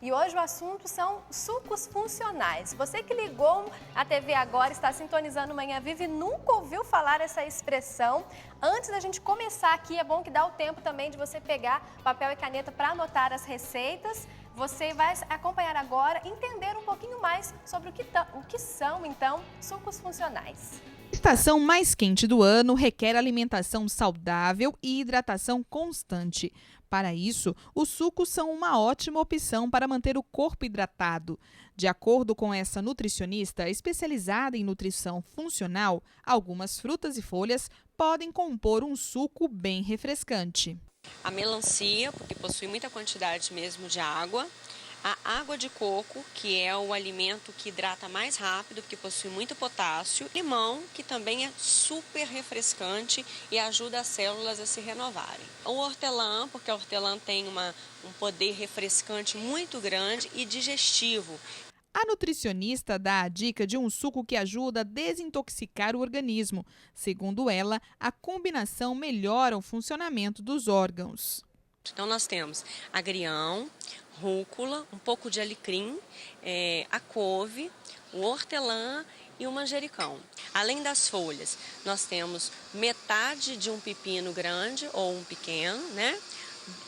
E hoje o assunto são sucos funcionais. Você que ligou a TV agora, está sintonizando Manhã Viva e nunca ouviu falar essa expressão. Antes da gente começar aqui, é bom que dá o tempo também de você pegar papel e caneta para anotar as receitas. Você vai acompanhar agora, entender um pouquinho mais sobre o que são, então, sucos funcionais. A estação mais quente do ano requer alimentação saudável e hidratação constante. Para isso, os sucos são uma ótima opção para manter o corpo hidratado. De acordo com essa nutricionista especializada em nutrição funcional, algumas frutas e folhas podem compor um suco bem refrescante. A melancia, porque possui muita quantidade mesmo de água. A água de coco, que é o alimento que hidrata mais rápido, porque possui muito potássio. Limão, que também é super refrescante e ajuda as células a se renovarem. O hortelã, porque o hortelã tem um poder refrescante muito grande e digestivo. A nutricionista dá a dica de um suco que ajuda a desintoxicar o organismo. Segundo ela, a combinação melhora o funcionamento dos órgãos. Então nós temos agrião, rúcula, um pouco de alecrim, a couve, o hortelã e o manjericão. Além das folhas, nós temos metade de um pepino grande ou um pequeno, né?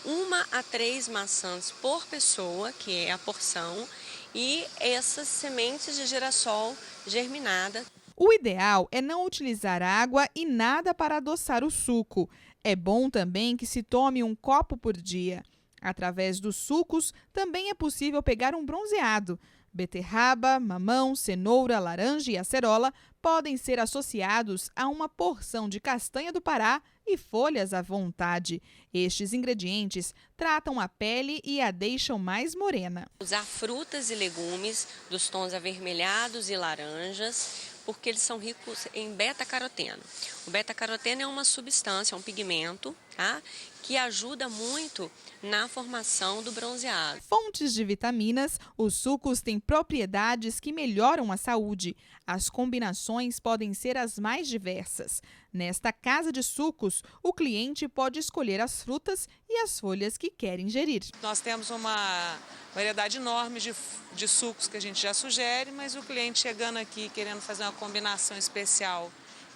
1 a 3 maçãs por pessoa, que é a porção, e essas sementes de girassol germinada. O ideal é não utilizar água e nada para adoçar o suco. É bom também que se tome um copo por dia. Através dos sucos, também é possível pegar um bronzeado. Beterraba, mamão, cenoura, laranja e acerola podem ser associados a uma porção de castanha do Pará e folhas à vontade. Estes ingredientes tratam a pele e a deixam mais morena. Usar frutas e legumes dos tons avermelhados e laranjas, porque eles são ricos em beta-caroteno. O beta-caroteno é uma substância, um pigmento, tá? Que ajuda muito na formação do bronzeado. Fontes de vitaminas, os sucos têm propriedades que melhoram a saúde. As combinações podem ser as mais diversas. Nesta casa de sucos, o cliente pode escolher as frutas e as folhas que quer ingerir. Nós temos uma variedade enorme de sucos que a gente já sugere, mas o cliente chegando aqui querendo fazer uma combinação especial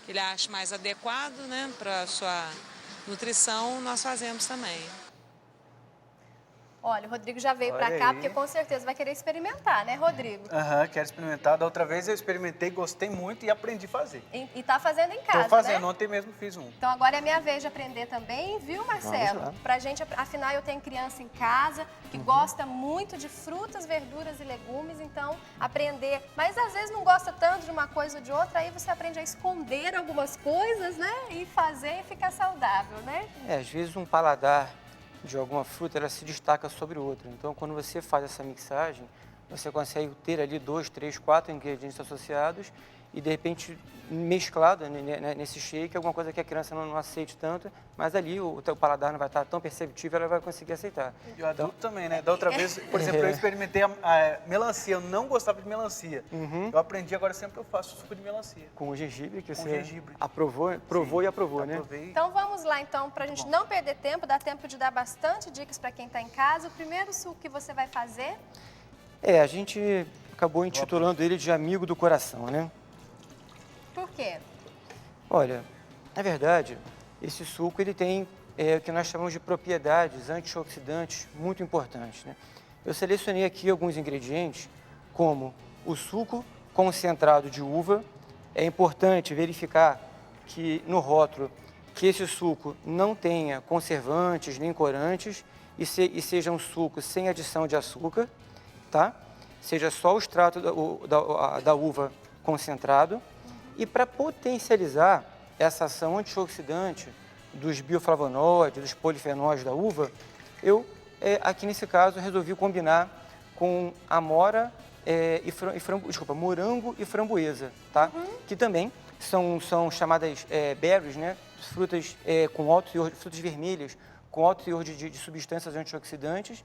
que ele acha mais adequado, né, para a sua nutrição, nós fazemos também. Olha, o Rodrigo já veio para cá, porque com certeza vai querer experimentar, né, Rodrigo? Quero experimentar. Da outra vez eu experimentei, gostei muito e aprendi a fazer. E tá fazendo em casa, Tô fazendo, né? ontem mesmo fiz um. Então agora é minha vez de aprender também, viu, Marcelo? Pra gente, afinal eu tenho criança em casa que gosta muito de frutas, verduras e legumes, então aprender, mas às vezes não gosta tanto de uma coisa ou de outra, aí você aprende a esconder algumas coisas, né? E fazer e ficar saudável, né? Às vezes um paladar de alguma fruta, ela se destaca sobre outra. Então, quando você faz essa mixagem, você consegue ter ali 2, 3, 4 ingredientes associados e, de repente, mesclado nesse shake, alguma coisa que a criança não aceite tanto, mas ali o teu paladar não vai estar tão perceptível, ela vai conseguir aceitar. E o adulto também, né? Da outra vez, por exemplo, eu experimentei a melancia, eu não gostava de melancia. Eu aprendi, agora sempre eu faço suco de melancia. Com o gengibre, que Com você gengibre. provou e aprovou, né? Aprovei. Então vamos lá, então, pra gente não perder tempo, dá tempo de dar bastante dicas para quem está em casa. O primeiro suco que você vai fazer? A gente acabou intitulando ele de Amigo do Coração, né? Por quê? Olha, na verdade, esse suco ele tem o que nós chamamos de propriedades antioxidantes muito importantes, né? Eu selecionei aqui alguns ingredientes, como o suco concentrado de uva. É importante verificar que no rótulo que esse suco não tenha conservantes nem corantes e seja um suco sem adição de açúcar, tá? Seja só o extrato da uva concentrado. E para potencializar essa ação antioxidante dos bioflavonoides, dos polifenóis da uva, eu, aqui nesse caso, resolvi combinar com amora morango e framboesa, tá? Que também são chamadas berries, né? Frutas com alto teor, frutas vermelhas com alto teor de substâncias antioxidantes.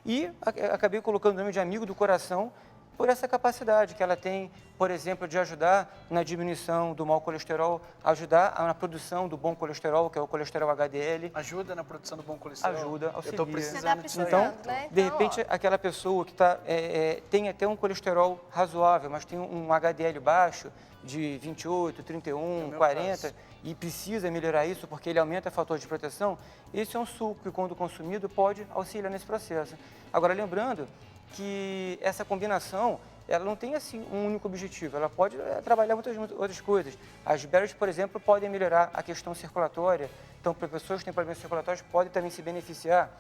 E acabei colocando o nome de Amigo do Coração por essa capacidade que ela tem, por exemplo, de ajudar na diminuição do mau colesterol, ajudar na produção do bom colesterol, que é o colesterol HDL. Ajuda na produção do bom colesterol? Ajuda, auxilia. Eu estou Você precisando tá disso aí. precisando, Então, né? de Então, repente, aquela pessoa que tem até um colesterol razoável, mas tem um HDL baixo, de 28, 31, meu 40, caso. e precisa melhorar isso porque ele aumenta o fator de proteção, esse é um suco que, quando consumido, pode auxiliar nesse processo. Agora, lembrando que essa combinação, ela não tem assim um único objetivo, ela pode trabalhar muitas outras coisas. As berries, por exemplo, podem melhorar a questão circulatória, então para pessoas que têm problemas circulatórios podem também se beneficiar.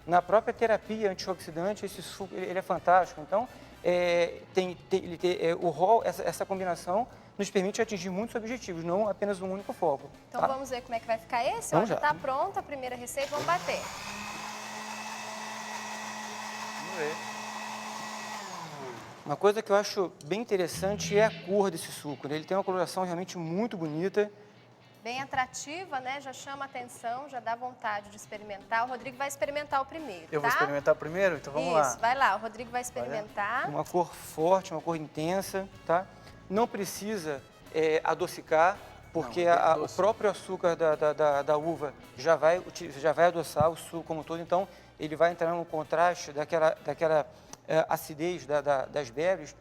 Na própria terapia antioxidante, esse suco ele é fantástico, então essa combinação nos permite atingir muitos objetivos, não apenas um único foco. então tá? vamos ver como é que vai ficar esse? Ó, Vamos já já. está pronta a primeira receita, vamos bater. Vamos ver. Uma coisa que eu acho bem interessante é a cor desse suco, né? Ele tem uma coloração realmente muito bonita. Bem atrativa, né? Já chama a atenção, já dá vontade de experimentar. O Rodrigo vai experimentar o primeiro, Eu tá? vou experimentar primeiro? Então vamos Isso, lá. vai lá. O Rodrigo vai experimentar. Uma cor forte, uma cor intensa, tá? Não precisa adocicar, porque Não, bem o doce. próprio açúcar da uva já vai adoçar o suco como um todo, então ele vai entrar no contraste daquela acidez das berries.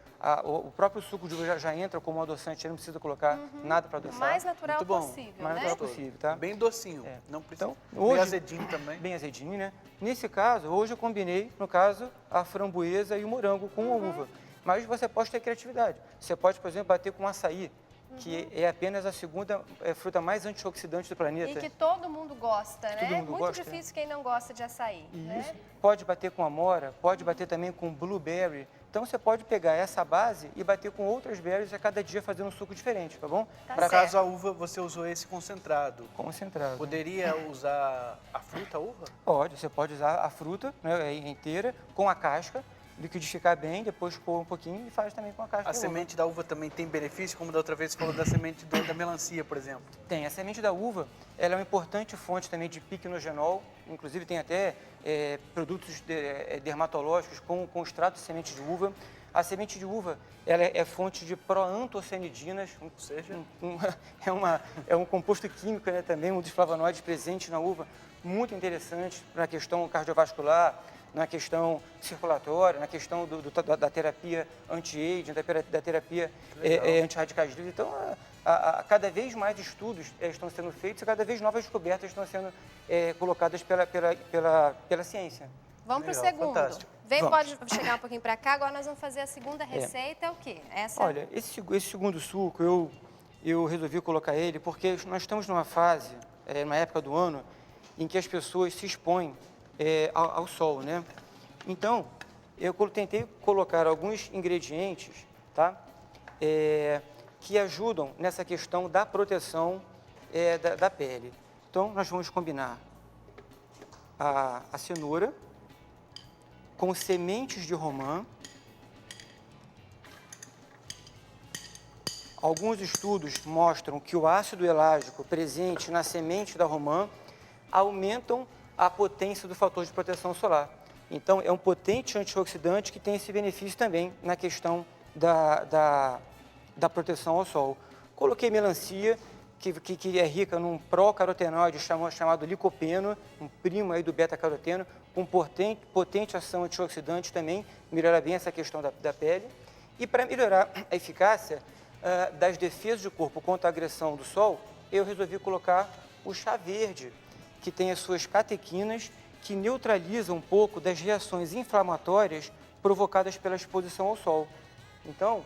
O próprio suco de uva já entra como um adoçante, ele não precisa colocar nada para O adoçar. mais natural Muito bom. possível, Mais né? natural possível, tá? Bem docinho, É. não precisa. Então, Bem hoje- azedinho também. Bem azedinho, né? Nesse caso, hoje eu combinei, no caso, a framboesa e o morango com a uva. Mas você pode ter criatividade. Você pode, por exemplo, bater com açaí, que é apenas a segunda fruta mais antioxidante do planeta. E que todo mundo gosta, né? Todo mundo Muito gosta, difícil quem não gosta de açaí, Isso. né? Pode bater com amora, pode bater também com blueberry. Então você pode pegar essa base e bater com outras berries a cada dia fazendo um suco diferente, tá bom? Tá No certo. caso, a uva, você usou esse concentrado. Concentrado. Poderia usar a fruta, a uva? Pode, você pode usar a fruta, né, inteira com a casca, liquidificar bem, depois pôr um pouquinho e faz também com a casca. A da uva. semente da uva também tem benefício, como da outra vez você falou da semente da melancia, por exemplo. Tem. A semente da uva, ela é uma importante fonte também de piquenogenol, inclusive tem até produtos dermatológicos com extrato de semente de uva. A semente de uva, ela é fonte de proantocianidinas, Ou seja, é um composto químico, né, também, um dos flavonoides presentes na uva, muito interessante na questão cardiovascular, na questão circulatória, na questão da terapia anti-aging, da terapia antirradicais livres. Então, cada vez mais estudos estão sendo feitos e cada vez novas descobertas estão sendo colocadas pela ciência. Vamos para o Legal, segundo. fantástico. Vem, Vamos. pode chegar um pouquinho para cá. Agora nós vamos fazer a segunda receita. É o quê? Essa? Olha, esse segundo suco, eu resolvi colocar ele porque nós estamos numa fase, numa época do ano, em que as pessoas se expõem ao sol, né? Então, eu tentei colocar alguns ingredientes, tá? Que ajudam nessa questão da proteção da pele. Então, nós vamos combinar a cenoura com sementes de romã. Alguns estudos mostram que o ácido elágico presente na semente da romã aumentam a potência do fator de proteção solar. Então, é um potente antioxidante que tem esse benefício também na questão da proteção ao sol. Coloquei melancia, que é rica num pró-carotenoide chamado licopeno, um primo aí do beta-caroteno, com potente ação antioxidante também, melhora bem essa questão da pele. E para melhorar a eficácia das defesas do corpo contra a agressão do sol, eu resolvi colocar o chá verde, que tem as suas catequinas, que neutralizam um pouco das reações inflamatórias provocadas pela exposição ao sol. Então,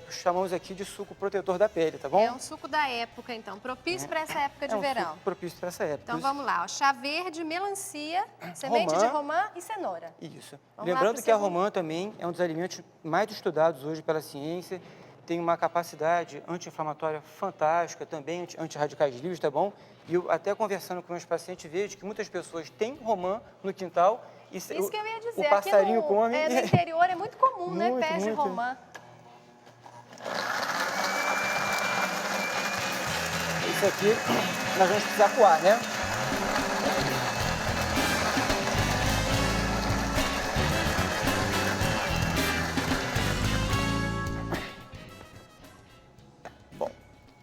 chamamos aqui de suco protetor da pele, tá bom? É um suco da época, então. Propício para essa época de um verão. suco propício para essa época. Então vamos lá. Ó. Chá verde, melancia, semente de romã e cenoura. Isso. Vamos lá Lembrando pro que a segundo. romã também é um dos alimentos mais estudados hoje pela ciência, tem uma capacidade anti-inflamatória fantástica, também anti-radicais livres, tá bom? E eu, até conversando com meus pacientes, vejo que muitas pessoas têm romã no quintal e Isso que eu ia dizer. o passarinho aqui no, come. no interior é muito comum, né? Muito, Pés de muito. romã. Isso aqui nós vamos precisar coar, né?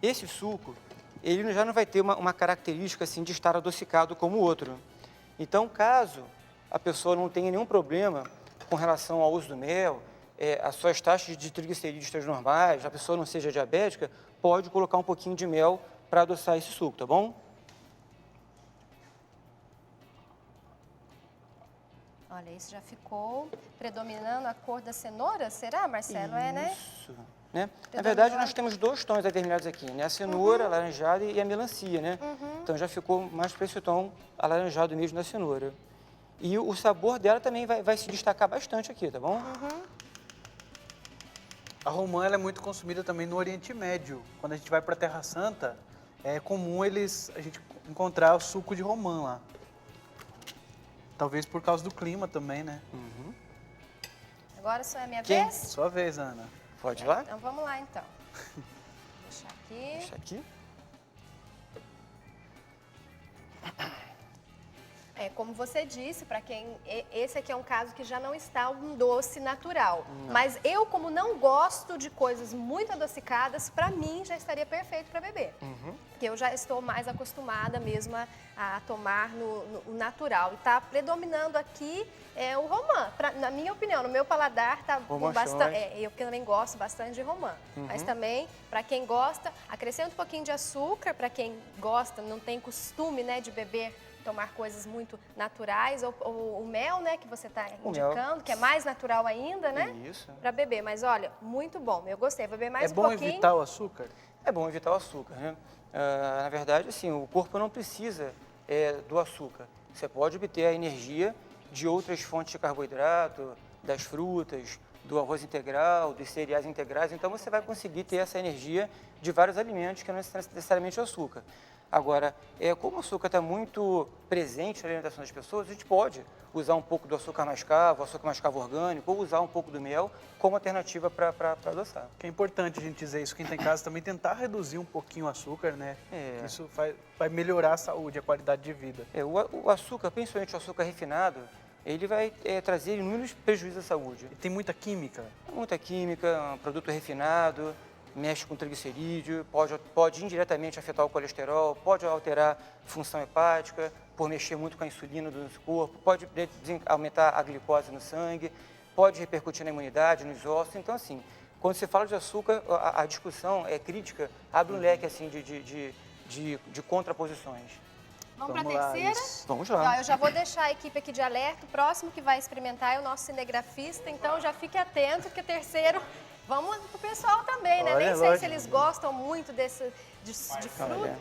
esse suco, ele já não vai ter uma característica assim de estar adocicado como o outro. Então, caso a pessoa não tenha nenhum problema com relação ao uso do mel, as suas taxas de triglicerídeos estejam normais, a pessoa não seja diabética, pode colocar um pouquinho de mel para adoçar esse suco, tá bom? Olha, isso já ficou predominando a cor da cenoura, será, Marcelo? É, né? Isso. Né? Na verdade, nós temos 2 tons determinados aqui, né? A cenoura, alaranjada e a melancia, né? Então já ficou mais para esse tom alaranjado mesmo da cenoura. E o sabor dela também vai se destacar bastante aqui, tá bom? A romã ela é muito consumida também no Oriente Médio. Quando a gente vai para a Terra Santa, é comum a gente encontrar o suco de romã lá. Talvez por causa do clima também, né? Agora só é a minha Quem? vez? Sua vez, Ana. Pode ir lá? Então vamos lá, então. Deixar aqui. Deixa aqui. Como você disse, para quem esse aqui é um caso que já não está um doce natural. Não. Mas eu, como não gosto de coisas muito adocicadas, para mim já estaria perfeito para beber. Porque eu já estou mais acostumada mesmo a tomar no natural. E está predominando aqui o romã. Na minha opinião, no meu paladar, tá com bastante. Eu também gosto bastante de romã. Mas também, para quem gosta, acrescenta um pouquinho de açúcar. Para quem gosta, não tem costume, né, de beber, tomar coisas muito naturais, ou o mel, né, que você está indicando, que é mais natural ainda, né? Isso. Para beber. Mas olha, muito bom. Eu gostei. Vou beber mais um É bom pouquinho. evitar o açúcar? É bom evitar o açúcar, né? Na verdade, assim, o corpo não precisa do açúcar. Você pode obter a energia de outras fontes de carboidrato, das frutas, do arroz integral, dos cereais integrais. Então, você vai conseguir ter essa energia de vários alimentos que não é necessariamente o açúcar. Agora, como o açúcar está muito presente na alimentação das pessoas, a gente pode usar um pouco do açúcar mascavo orgânico, ou usar um pouco do mel como alternativa para adoçar. Que é importante a gente dizer isso, quem está em casa também tentar reduzir um pouquinho o açúcar, né? Isso vai melhorar a saúde, a qualidade de vida. O açúcar, principalmente o açúcar refinado, ele vai trazer inúmeros prejuízos à saúde. E tem muita química? Muita química, um produto refinado, mexe com triglicerídeo, pode indiretamente afetar o colesterol, pode alterar função hepática, por mexer muito com a insulina do nosso corpo, pode aumentar a glicose no sangue, pode repercutir na imunidade, nos ossos. Então, assim, quando você fala de açúcar, a discussão é crítica, abre um leque assim, de contraposições. Vamos para a lá, terceira? isso. Vamos lá. Eu já vou deixar a equipe aqui de alerta. O próximo que vai experimentar é o nosso cinegrafista, então já fique atento, porque o terceiro... Vamos pro pessoal também, né? Olha, Nem sei lógico. se eles gostam muito de fruta. Olha.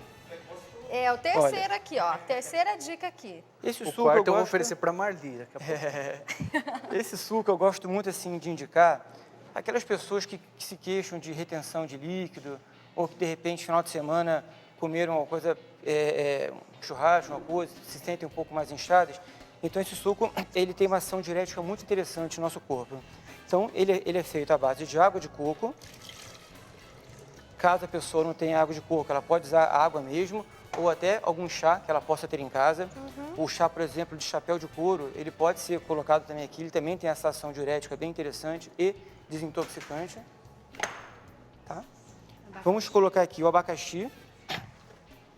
É o terceiro aqui, ó. Terceira dica aqui. Esse O suco quarto eu gosto... vou oferecer para Marli daqui a pouco. Esse suco eu gosto muito assim de indicar aquelas pessoas que se queixam de retenção de líquido, ou que de repente, final de semana, comeram uma coisa, um churrasco, uma coisa, se sentem um pouco mais inchadas. Então esse suco, ele tem uma ação diurética muito interessante no nosso corpo. Então ele é feito à base de água de coco. Caso a pessoa não tenha água de coco, ela pode usar água mesmo, ou até algum chá que ela possa ter em casa. O chá, por exemplo, de chapéu de couro, ele pode ser colocado também aqui, ele também tem essa ação diurética bem interessante e desintoxicante. Tá? Vamos colocar aqui o abacaxi.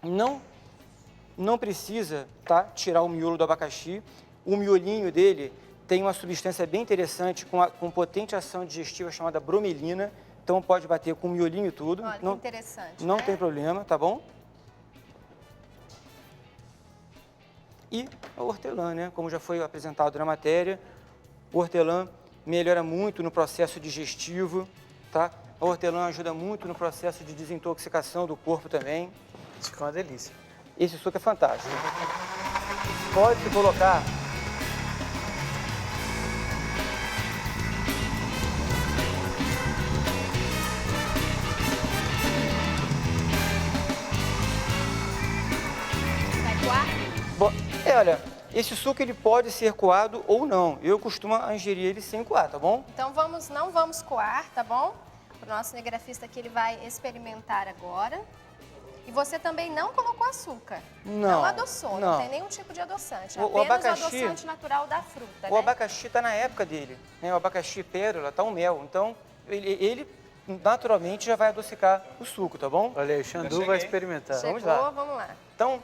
Não precisa, tá, tirar o miolo do abacaxi. O miolinho dele tem uma substância bem interessante com potente ação digestiva chamada bromelina. Então pode bater com o miolinho e tudo. Olha, não, que interessante, Não né? tem problema, tá bom? E a hortelã, né? Como já foi apresentado na matéria, o hortelã melhora muito no processo digestivo, tá? A hortelã ajuda muito no processo de desintoxicação do corpo também. Isso fica uma delícia. Esse suco é fantástico. Pode colocar... Vai coar? Bom, olha, esse suco ele pode ser coado ou não. Eu costumo ingerir ele sem coar, tá bom? Então não vamos coar, tá bom? O nosso cinegrafista aqui, ele vai experimentar agora. E você também não colocou açúcar. Não, adoçou, não tem nenhum tipo de adoçante. O Apenas abacaxi- o adoçante natural da fruta, O né? abacaxi está na época dele, né? O abacaxi pérola, tá um mel. Então, ele naturalmente já vai adocicar o suco, tá bom? Olha aí, o Xandu vai experimentar. Chegou, lá. vamos lá. Então,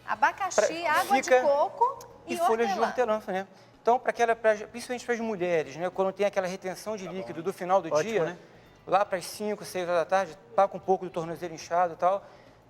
Abacaxi, água de coco e folhas de hortelã. hortelã, né? Então, principalmente para as mulheres, né? Quando tem aquela retenção de líquido do final do Ótimo, dia, né? lá para as 5, 6 horas da tarde, tá com um pouco do tornozelo inchado e tal,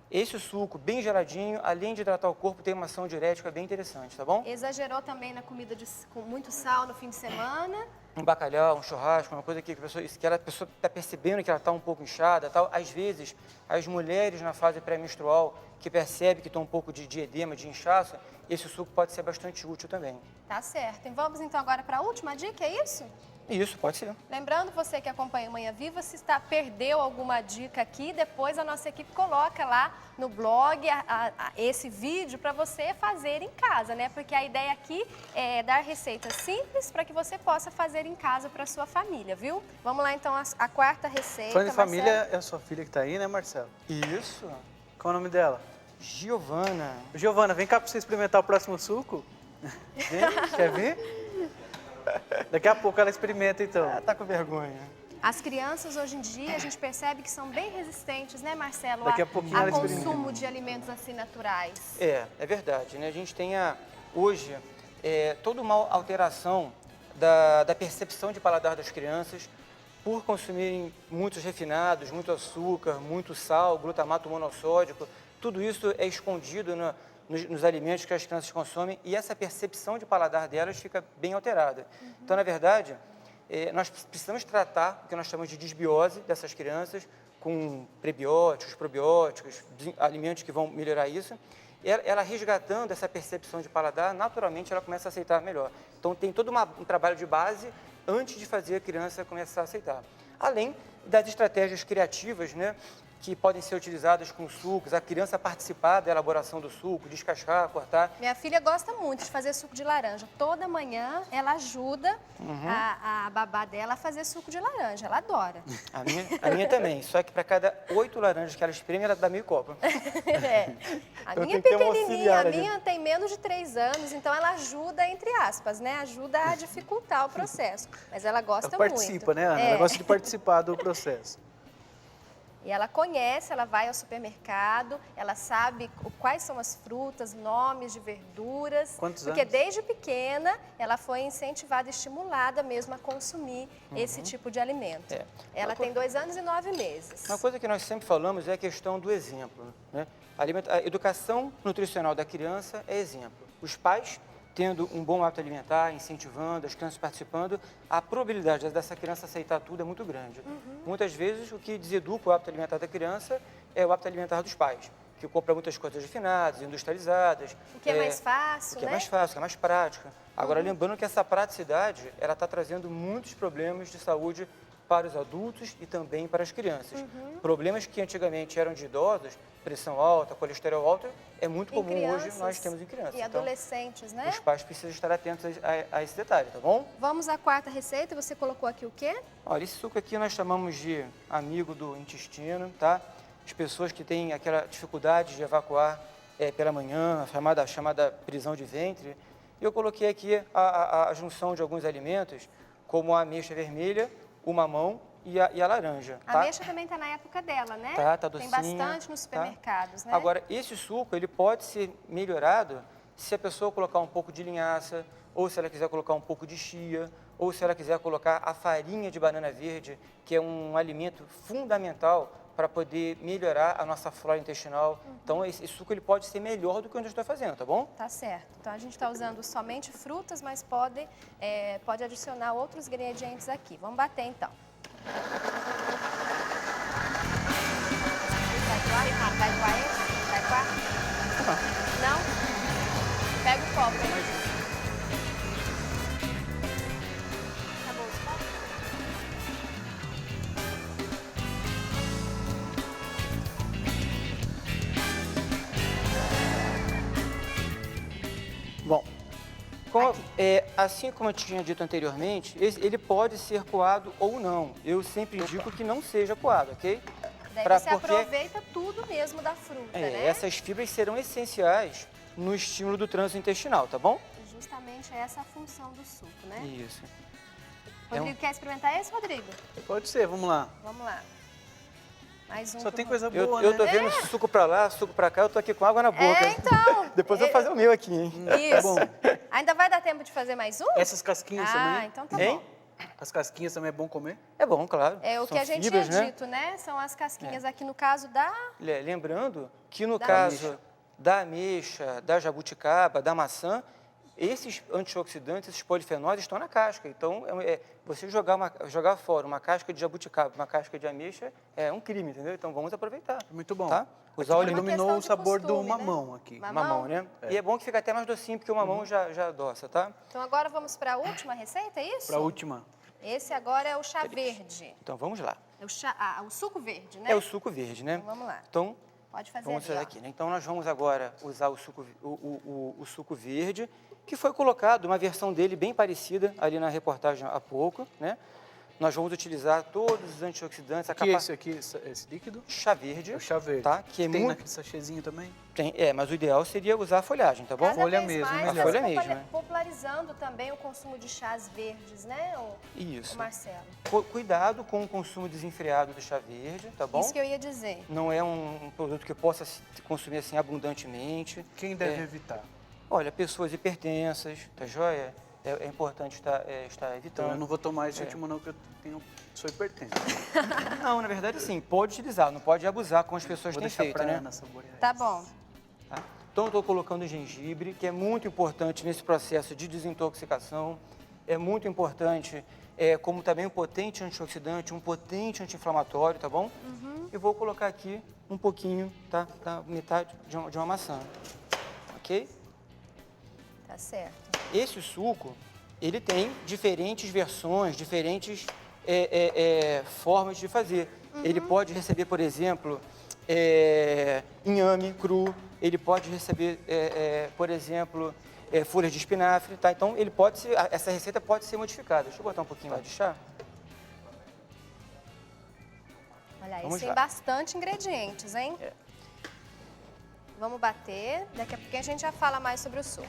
esse suco bem geladinho, além de hidratar o corpo, tem uma ação diurética bem interessante, tá bom? Exagerou também na comida com muito sal no fim de semana. Um bacalhau, um churrasco, uma coisa que a pessoa está percebendo que ela está um pouco inchada, tal. Às vezes, as mulheres na fase pré-menstrual que percebem que estão um pouco de edema, de inchaço, esse suco pode ser bastante útil também. Tá certo. E vamos então agora para a última dica, é isso? Isso, pode ser. Lembrando, você que acompanha o Manhã Viva, se perdeu alguma dica aqui, depois a nossa equipe coloca lá no blog esse vídeo para você fazer em casa, né? Porque a ideia aqui é dar receitas simples para que você possa fazer em casa para sua família, viu? Vamos lá então a quarta receita. Falando em família, Marcelo. é a sua filha que tá aí, né, Marcelo? Isso. Qual é o nome dela? Giovana. Giovana, vem cá para você experimentar o próximo suco. Quer ver? Daqui a pouco ela experimenta, então. Ah, tá com vergonha. As crianças hoje em dia, a gente percebe que são bem resistentes, né, Marcelo? Daqui a pouquinho a ela experimenta. consumo de alimentos assim naturais. É verdade, né? A gente tem hoje toda uma alteração da percepção de paladar das crianças por consumirem muitos refinados, muito açúcar, muito sal, glutamato monossódico. Tudo isso é escondido nos alimentos que as crianças consomem e essa percepção de paladar delas fica bem alterada. Então, na verdade, nós precisamos tratar o que nós chamamos de desbiose dessas crianças com prebióticos, probióticos, alimentos que vão melhorar isso. Ela resgatando essa percepção de paladar, naturalmente ela começa a aceitar melhor. Então, tem todo um trabalho de base antes de fazer a criança começar a aceitar. Além das estratégias criativas, né? Que podem ser utilizadas com sucos, a criança participar da elaboração do suco, descascar, cortar. Minha filha gosta muito de fazer suco de laranja. Toda manhã ela ajuda a babá dela a fazer suco de laranja. Ela adora. A minha também, só que para cada 8 laranjas que ela espreme, ela dá meio copo. A Eu minha é tenho que ter uma pequenininha, auxiliar a ali. minha tem menos de 3 anos, então ela ajuda, entre aspas, né? Ajuda a dificultar o processo. Mas ela gosta Ela muito. participa, né, Ana? Ela gosta de participar do processo. E ela conhece, ela vai ao supermercado, ela sabe quais são as frutas, nomes de verduras. Quantos porque anos? desde pequena ela foi incentivada, estimulada mesmo a consumir esse tipo de alimento. Ela tem 2 anos e 9 meses. Uma coisa que nós sempre falamos é a questão do exemplo, né? A educação nutricional da criança é exemplo. Os pais tendo um bom hábito alimentar, incentivando, as crianças participando, a probabilidade dessa criança aceitar tudo é muito grande. Muitas vezes, o que deseduca o hábito alimentar da criança é o hábito alimentar dos pais, que compra muitas coisas refinadas, industrializadas. O que é mais fácil, O que né? é mais fácil, que é mais prática. Agora, lembrando que essa praticidade, ela está trazendo muitos problemas de saúde para os adultos e também para as crianças. Problemas que antigamente eram de idosos, pressão alta, colesterol alto, é muito comum hoje nós temos em crianças. E adolescentes, né? Os pais precisam estar atentos a esse detalhe, tá bom? Vamos à quarta receita. Você colocou aqui o quê? Olha, esse suco aqui nós chamamos de amigo do intestino, tá? As pessoas que têm aquela dificuldade de evacuar pela manhã, a chamada prisão de ventre. Eu coloquei aqui a junção de alguns alimentos, como a ameixa vermelha, o mamão e a laranja. A tá? ameixa também está na época dela, né? Tá docinha. Tem bastante nos supermercados, tá? né? Agora, esse suco, ele pode ser melhorado se a pessoa colocar um pouco de linhaça, ou se ela quiser colocar um pouco de chia, ou se ela quiser colocar a farinha de banana verde, que é um alimento fundamental para poder melhorar a nossa flora intestinal. Então, esse suco ele pode ser melhor do que o que eu estou fazendo, tá bom? Tá certo. Então, a gente está usando somente frutas, mas pode adicionar outros ingredientes aqui. Vamos bater, então. Vai coar esse? Vai coar? Não? Pega o copo aí. Acabou os copos? Bom, assim como eu tinha dito anteriormente, ele pode ser coado ou não. Eu sempre indico que não seja coado, ok? Daí você aproveita tudo mesmo da fruta, né? Essas fibras serão essenciais no estímulo do trânsito intestinal, tá bom? Justamente essa a função do suco, né? Isso. Rodrigo, quer experimentar esse, Rodrigo? Pode ser, vamos lá. Vamos lá. Mais um. Só tem pro coisa Eu boa, tô né? vendo suco pra lá, suco pra cá, eu tô aqui com água na boca. Então. Depois eu vou fazer o meu aqui, hein? Tá Isso. bom. Ainda vai dar tempo de fazer mais um? Essas casquinhas também? Então tá Hein? bom. As casquinhas também é bom comer? É bom, claro. É o São que a gente fibras, tinha né? dito, né? São as casquinhas aqui no caso da... Lembrando que no Da caso ameixa. da ameixa, da jabuticaba, da maçã, esses antioxidantes, esses polifenóis estão na casca. Então, você jogar fora uma casca de jabuticaba, uma casca de ameixa, é um crime, entendeu? Então, vamos aproveitar. Muito bom. Tá? Usar Uma o Ele limão questão dominou o de sabor costume, do né? mamão aqui. mamão, né? E é bom que fica até mais docinho, porque o mamão já adoça, tá? Então agora vamos para a última receita, é isso? Para a última. Esse agora é o chá verde. Então, vamos lá. É o suco verde, né? É o suco verde, né? Então, vamos lá. Então, Pode fazer vamos ali, fazer ó. aqui, né? Então, nós vamos agora usar o suco verde, que foi colocado, uma versão dele bem parecida ali na reportagem há pouco, né? Nós vamos utilizar todos os antioxidantes, O que é esse aqui, esse líquido? chá verde, É o chá verde. tá? Que é Tem muito... naquele sachêzinho também? mas o ideal seria usar a folhagem, tá bom? Cada Folha vez mesmo, mais melhor. tá Folha se mesmo, né? popularizando também o consumo de chás verdes, né, o Isso. Marcelo? Cuidado com o consumo desenfreado do chá verde, tá bom? Isso que eu ia dizer. Não é um produto que possa se consumir assim abundantemente. Quem deve evitar? Olha, pessoas hipertensas, tá joia? É importante estar Então, evitando. eu não vou tomar esse último não, que eu sou hipertenso. Não, na verdade, sim, pode utilizar, não pode abusar como as pessoas Vou têm deixar feito, pra né? Ana saborear. Tá bom. Tá? Então, estou colocando gengibre, que é muito importante nesse processo de desintoxicação. É muito importante, como também um potente antioxidante, um potente anti-inflamatório, tá bom? E vou colocar aqui um pouquinho, tá? Da metade de uma maçã, ok? Tá certo. Esse suco, ele tem diferentes versões, diferentes formas de fazer. Ele pode receber, por exemplo, inhame cru, ele pode receber, por exemplo, folhas de espinafre, tá? Então, essa receita pode ser modificada. Deixa eu botar um pouquinho lá de chá. Olha aí, Vamos tem lá. bastante ingredientes, hein? Vamos bater. Daqui a pouquinho a gente já fala mais sobre o suco.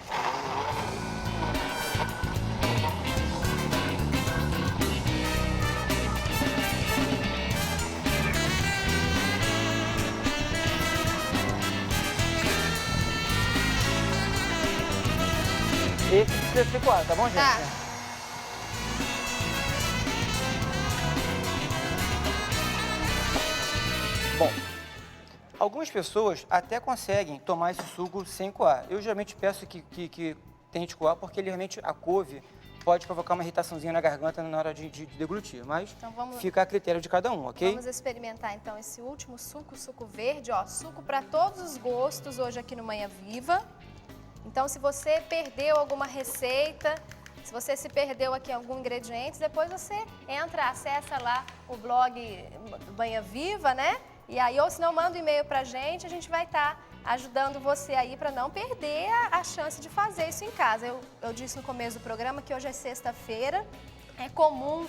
Esse precisa ser coado, tá bom, gente? Tá. Bom, algumas pessoas até conseguem tomar esse suco sem coar. Eu geralmente peço que tente coar, porque ele realmente, a couve, pode provocar uma irritaçãozinha na garganta na hora de deglutir, mas Então vamos- fica a critério de cada um, ok? Vamos experimentar então esse último suco, suco verde, ó, suco para todos os gostos hoje aqui no Manhã Viva. Então, se você perdeu alguma receita, se você se perdeu aqui algum ingrediente, depois você entra, acessa lá o blog do Manhã Viva, né? E aí, ou se não, manda um e-mail pra gente, a gente vai estar ajudando você aí para não perder a chance de fazer isso em casa. Eu disse no começo do programa que hoje é sexta-feira. É comum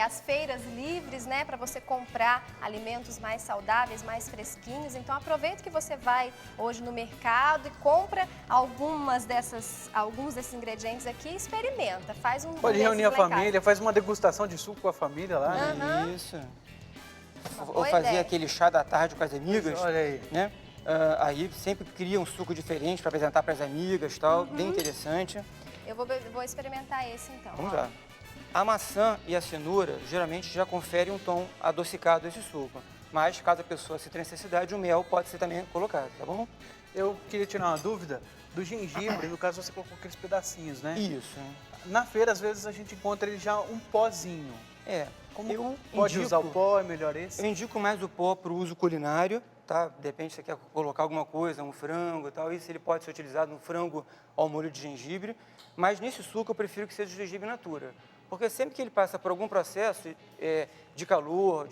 as feiras livres, né, para você comprar alimentos mais saudáveis, mais fresquinhos. Então aproveita que você vai hoje no mercado e compra alguns desses ingredientes aqui e experimenta. Faz um Pode desses reunir a lá em casa. família, faz uma degustação de suco com a família lá. né? Aham. Isso. Ou boa fazer ideia. aquele chá da tarde com as amigas, Olha aí. né? Aí sempre cria um suco diferente para apresentar para as amigas, tal, Uhum. bem interessante. Eu vou experimentar esse então. Vamos ó. lá. A maçã e a cenoura geralmente já conferem um tom adocicado a esse suco. Mas, caso a pessoa sinta necessidade, o mel pode ser também colocado, tá bom? Eu queria tirar uma dúvida do gengibre, no caso você colocou aqueles pedacinhos, né? Isso. Na feira, às vezes, a gente encontra ele já um pozinho. Como eu pode indico- usar o pó, é melhor esse? Eu indico mais o pó para o uso culinário, tá? De repente você quer colocar alguma coisa, um frango e tal, isso ele pode ser utilizado no frango ao molho de gengibre, mas nesse suco eu prefiro que seja o gengibre natura, porque sempre que ele passa por algum processo de calor,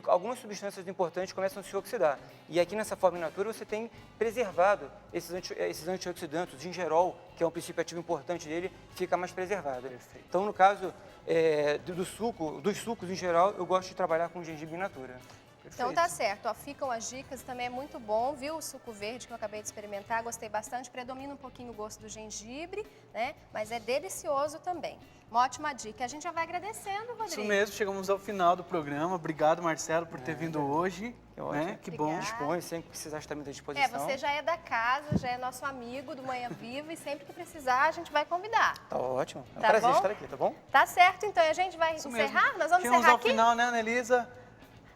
algumas substâncias importantes começam a se oxidar. E aqui nessa forma in natura você tem preservado esses antioxidantes, o gingerol, que é um princípio ativo importante dele, fica mais preservado. Então, no caso dos sucos em geral, eu gosto de trabalhar com gengibre in natura. Então tá certo, ó, ficam as dicas, também é muito bom, viu? O suco verde que eu acabei de experimentar, gostei bastante, predomina um pouquinho o gosto do gengibre, né? Mas é delicioso também. Uma ótima dica. A gente já vai agradecendo, Rodrigo. Isso mesmo, chegamos ao final do programa. Obrigado, Marcelo, por ter vindo hoje. Que ótimo. Né? Que bom. Obrigada. Dispõe, sempre que precisar, estamos à disposição. Você já é da casa, já é nosso amigo do Manhã Viva e sempre que precisar a gente vai convidar. Tá ótimo. É um Tá prazer bom? estar aqui, tá bom? Tá certo, então. E a gente vai Isso encerrar? mesmo. Nós vamos Chegamos encerrar ao aqui? final, né, Anelisa?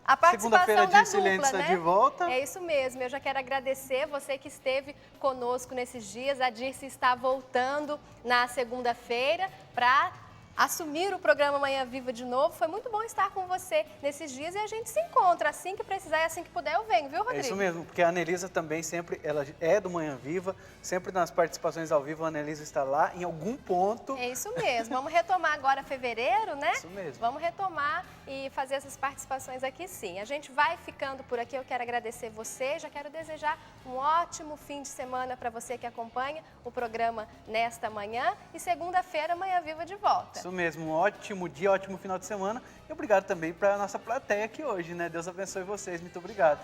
A participação Segunda-feira da de Silêncio dupla, está né? de volta. É isso mesmo. Eu já quero agradecer você que esteve conosco nesses dias. A Dirce está voltando na segunda-feira para assumir o programa Manhã Viva de novo. Foi muito bom estar com você nesses dias e a gente se encontra assim que precisar e assim que puder eu venho, viu, Rodrigo? É isso mesmo, porque a Anelisa também sempre, ela é do Manhã Viva, sempre nas participações ao vivo a Anelisa está lá em algum ponto. É isso mesmo. Vamos retomar agora fevereiro, né? Isso mesmo. Vamos retomar e fazer essas participações aqui sim. A gente vai ficando por aqui. Eu quero agradecer você. Já quero desejar um ótimo fim de semana para você que acompanha o programa nesta manhã. E segunda-feira, Manhã Viva de volta. Isso mesmo, um ótimo dia, ótimo final de semana. E obrigado também para a nossa plateia aqui hoje, né? Deus abençoe vocês. Muito obrigado.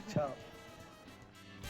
Tchau.